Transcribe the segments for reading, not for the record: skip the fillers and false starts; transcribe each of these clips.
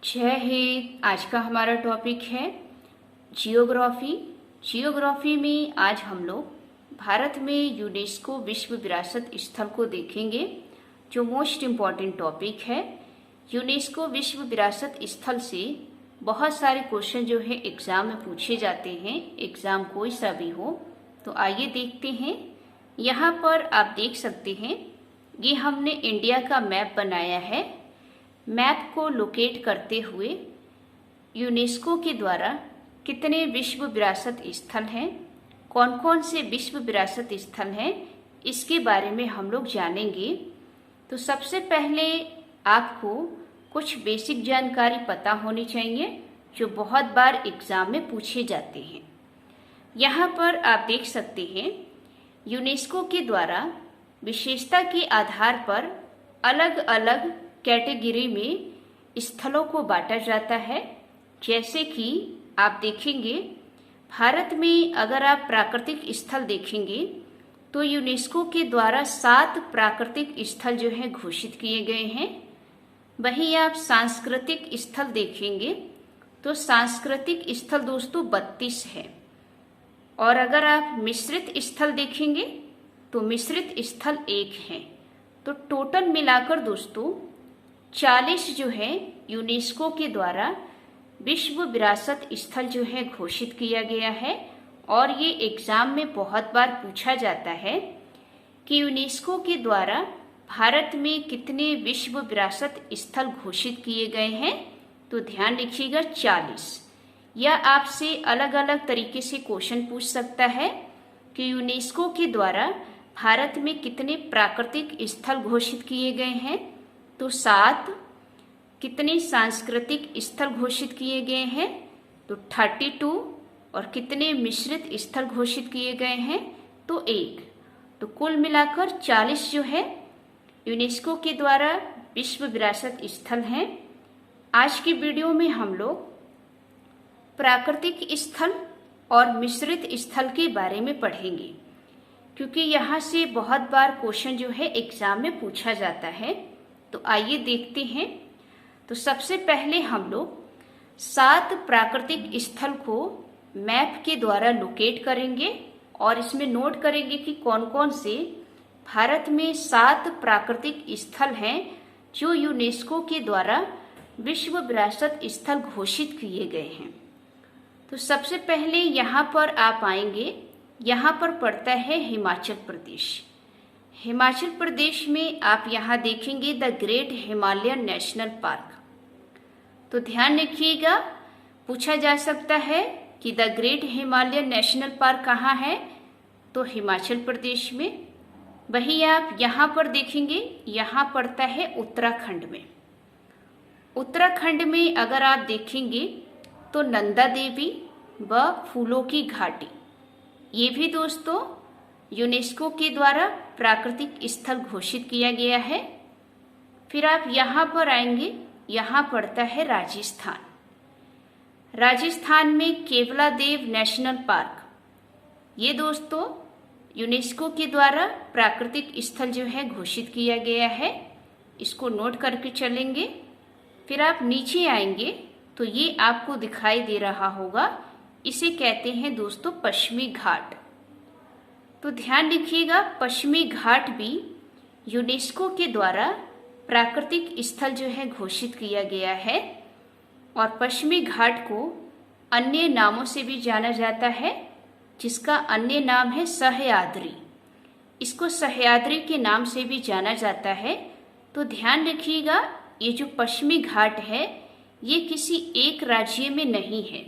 जय हिंद। आज का हमारा टॉपिक है जियोग्राफी। जियोग्राफी में आज हम लोग भारत में यूनेस्को विश्व विरासत स्थल को देखेंगे, जो मोस्ट इम्पॉर्टेंट टॉपिक है। यूनेस्को विश्व विरासत स्थल से बहुत सारे क्वेश्चन जो है एग्जाम में पूछे जाते हैं, एग्जाम कोई सा भी हो। तो आइए देखते हैं। यहाँ पर आप देख सकते हैं, ये हमने इंडिया का मैप बनाया है। मैप को लोकेट करते हुए यूनेस्को के द्वारा कितने विश्व विरासत स्थल हैं, कौन कौन से विश्व विरासत स्थल हैं, इसके बारे में हम लोग जानेंगे। तो सबसे पहले आपको कुछ बेसिक जानकारी पता होनी चाहिए, जो बहुत बार एग्जाम में पूछे जाते हैं। यहाँ पर आप देख सकते हैं, यूनेस्को के द्वारा विशेषता के आधार पर अलग अलग कैटेगरी में स्थलों को बांटा जाता है। जैसे कि आप देखेंगे, भारत में अगर आप प्राकृतिक स्थल देखेंगे तो यूनेस्को के द्वारा 7 प्राकृतिक स्थल जो है घोषित किए गए हैं। वहीं आप सांस्कृतिक स्थल देखेंगे तो सांस्कृतिक स्थल दोस्तों 32 है। और अगर आप मिश्रित स्थल देखेंगे तो मिश्रित स्थल 1 है। तो टोटल मिलाकर दोस्तों 40 जो है यूनेस्को के द्वारा विश्व विरासत स्थल जो है घोषित किया गया है। और ये एग्जाम में बहुत बार पूछा जाता है कि यूनेस्को के द्वारा भारत में कितने विश्व विरासत स्थल घोषित किए गए हैं। तो ध्यान रखिएगा 40। या आपसे अलग अलग तरीके से क्वेश्चन पूछ सकता है कि यूनेस्को के द्वारा भारत में कितने प्राकृतिक स्थल घोषित किए गए हैं। तो 7। कितने सांस्कृतिक स्थल घोषित किए गए हैं। तो 32। और कितने मिश्रित स्थल घोषित किए गए हैं। तो 1। तो कुल मिलाकर 40 जो है यूनेस्को के द्वारा विश्व विरासत स्थल हैं। आज की वीडियो में हम लोग प्राकृतिक स्थल और मिश्रित स्थल के बारे में पढ़ेंगे, क्योंकि यहाँ से बहुत बार क्वेश्चन जो है एग्जाम में पूछा जाता है। तो आइए देखते हैं। तो सबसे पहले हम लोग 7 प्राकृतिक स्थल को मैप के द्वारा लोकेट करेंगे और इसमें नोट करेंगे कि कौन कौन से भारत में 7 प्राकृतिक स्थल हैं जो यूनेस्को के द्वारा विश्व विरासत स्थल घोषित किए गए हैं। तो सबसे पहले यहाँ पर आप आएंगे, यहाँ पर पड़ता है हिमाचल प्रदेश। हिमाचल प्रदेश में आप यहाँ देखेंगे the great Himalayan national park. तो ध्यान रखिएगा, पूछा जा सकता है कि the great Himalayan national park कहाँ है। तो हिमाचल प्रदेश में। वहीं आप यहाँ पर देखेंगे, यहाँ पड़ता है उत्तराखंड में। उत्तराखंड में अगर आप देखेंगे तो नंदा देवी व फूलों की घाटी, ये भी दोस्तों यूनेस्को के द्वारा प्राकृतिक स्थल घोषित किया गया है। फिर आप यहाँ पर आएंगे, यहाँ पड़ता है राजस्थान। राजस्थान में केवलादेव नेशनल पार्क, ये दोस्तों यूनेस्को के द्वारा प्राकृतिक स्थल जो है घोषित किया गया है। इसको नोट करके चलेंगे। फिर आप नीचे आएंगे तो ये आपको दिखाई दे रहा होगा, इसे कहते हैं दोस्तों पश्चिमी घाट। तो ध्यान रखिएगा, पश्चिमी घाट भी यूनेस्को के द्वारा प्राकृतिक स्थल जो है घोषित किया गया है। और पश्चिमी घाट को अन्य नामों से भी जाना जाता है, जिसका अन्य नाम है सह्याद्री। इसको सह्याद्री के नाम से भी जाना जाता है। तो ध्यान रखिएगा, ये जो पश्चिमी घाट है ये किसी एक राज्य में नहीं है,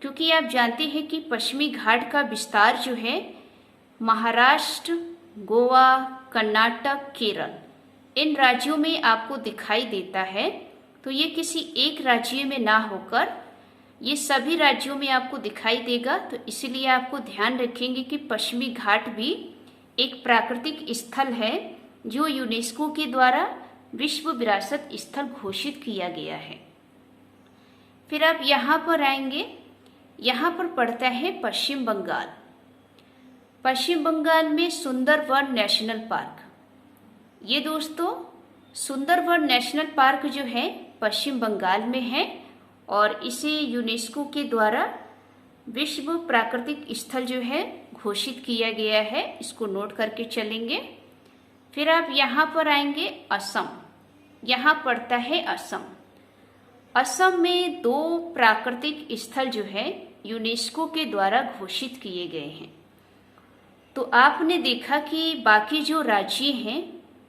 क्योंकि आप जानते हैं कि पश्चिमी घाट का विस्तार जो है महाराष्ट्र, गोवा, कर्नाटक, केरल, इन राज्यों में आपको दिखाई देता है। तो ये किसी एक राज्य में ना होकर ये सभी राज्यों में आपको दिखाई देगा। तो इसलिए आपको ध्यान रखेंगे कि पश्चिमी घाट भी एक प्राकृतिक स्थल है जो यूनेस्को के द्वारा विश्व विरासत स्थल घोषित किया गया है। फिर आप यहाँ पर आएंगे, यहाँ पर पड़ता है पश्चिम बंगाल। पश्चिम बंगाल में सुंदरवन नेशनल पार्क, ये दोस्तों सुंदरवन नेशनल पार्क जो है पश्चिम बंगाल में है और इसे यूनेस्को के द्वारा विश्व प्राकृतिक स्थल जो है घोषित किया गया है। इसको नोट करके चलेंगे। फिर आप यहाँ पर आएंगे असम। यहाँ पड़ता है असम। असम में 2 प्राकृतिक स्थल जो है यूनेस्को के द्वारा घोषित किए गए हैं। तो आपने देखा कि बाकी जो राज्य हैं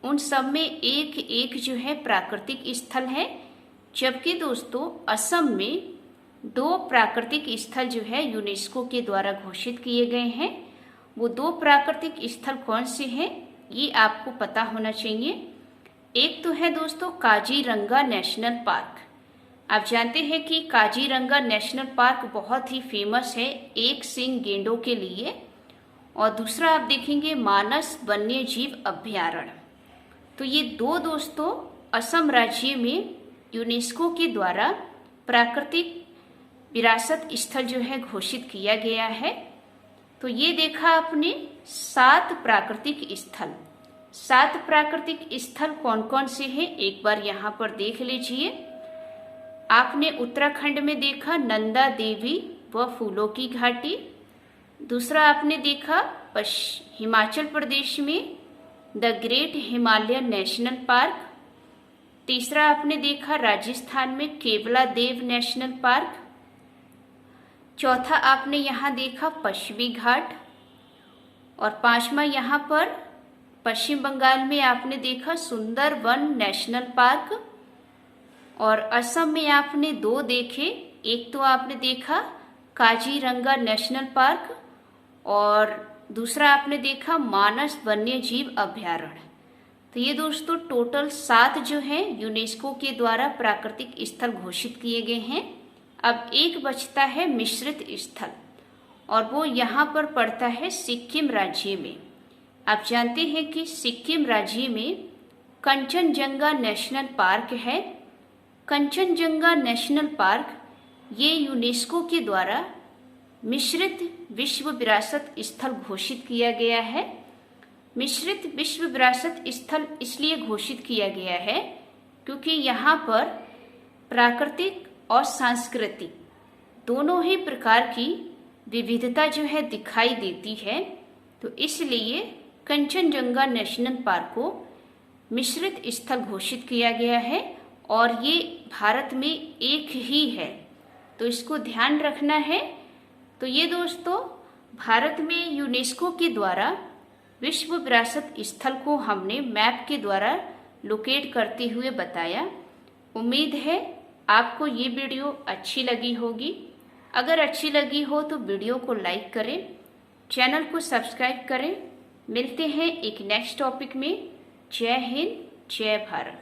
उन सब में एक एक जो है प्राकृतिक स्थल है, जबकि दोस्तों असम में 2 प्राकृतिक स्थल जो है यूनेस्को के द्वारा घोषित किए गए हैं। वो 2 प्राकृतिक स्थल कौन से हैं ये आपको पता होना चाहिए। एक तो है दोस्तों काजीरंगा नेशनल पार्क। आप जानते हैं कि काजीरंगा नेशनल पार्क बहुत ही फेमस है एक सींग गेंडों के लिए। और दूसरा आप देखेंगे मानस वन्य जीव अभ्यारण्य। तो ये 2 दोस्तों असम राज्य में यूनेस्को के द्वारा प्राकृतिक विरासत स्थल जो है घोषित किया गया है। तो ये देखा आपने 7 प्राकृतिक स्थल। 7 प्राकृतिक स्थल कौन कौन से हैं एक बार यहाँ पर देख लीजिए। आपने उत्तराखंड में देखा नंदा देवी व फूलों की घाटी। दूसरा आपने देखा हिमाचल प्रदेश में the great Himalayan national park. तीसरा आपने देखा राजस्थान में केवला देव नेशनल पार्क। चौथा आपने यहाँ देखा पश्चिमी घाट। और 5वां यहाँ पर पश्चिम बंगाल में आपने देखा सुंदरवन नेशनल पार्क। और असम में आपने 2 देखे। एक तो आपने देखा काजीरंगा नेशनल पार्क और दूसरा आपने देखा मानस वन्य जीव अभ्यारण्य। तो ये दोस्तों टोटल 7 जो है यूनेस्को के द्वारा प्राकृतिक स्थल घोषित किए गए हैं। अब एक बचता है मिश्रित स्थल और वो यहाँ पर पड़ता है सिक्किम राज्य में। आप जानते हैं कि सिक्किम राज्य में कंचनजंगा नेशनल पार्क है। कंचनजंगा नेशनल पार्क ये यूनेस्को के द्वारा मिश्रित विश्व विरासत स्थल घोषित किया गया है। मिश्रित विश्व विरासत स्थल इसलिए घोषित किया गया है क्योंकि यहाँ पर प्राकृतिक और सांस्कृतिक दोनों ही प्रकार की विविधता जो है दिखाई देती है। तो इसलिए कंचनजंगा नेशनल पार्क को मिश्रित स्थल घोषित किया गया है और ये भारत में एक ही है, तो इसको ध्यान रखना है। तो ये दोस्तों भारत में यूनेस्को के द्वारा विश्व विरासत स्थल को हमने मैप के द्वारा लोकेट करते हुए बताया। उम्मीद है आपको ये वीडियो अच्छी लगी होगी। अगर अच्छी लगी हो तो वीडियो को लाइक करें, चैनल को सब्सक्राइब करें। मिलते हैं एक नेक्स्ट टॉपिक में। जय हिंद, जय भारत।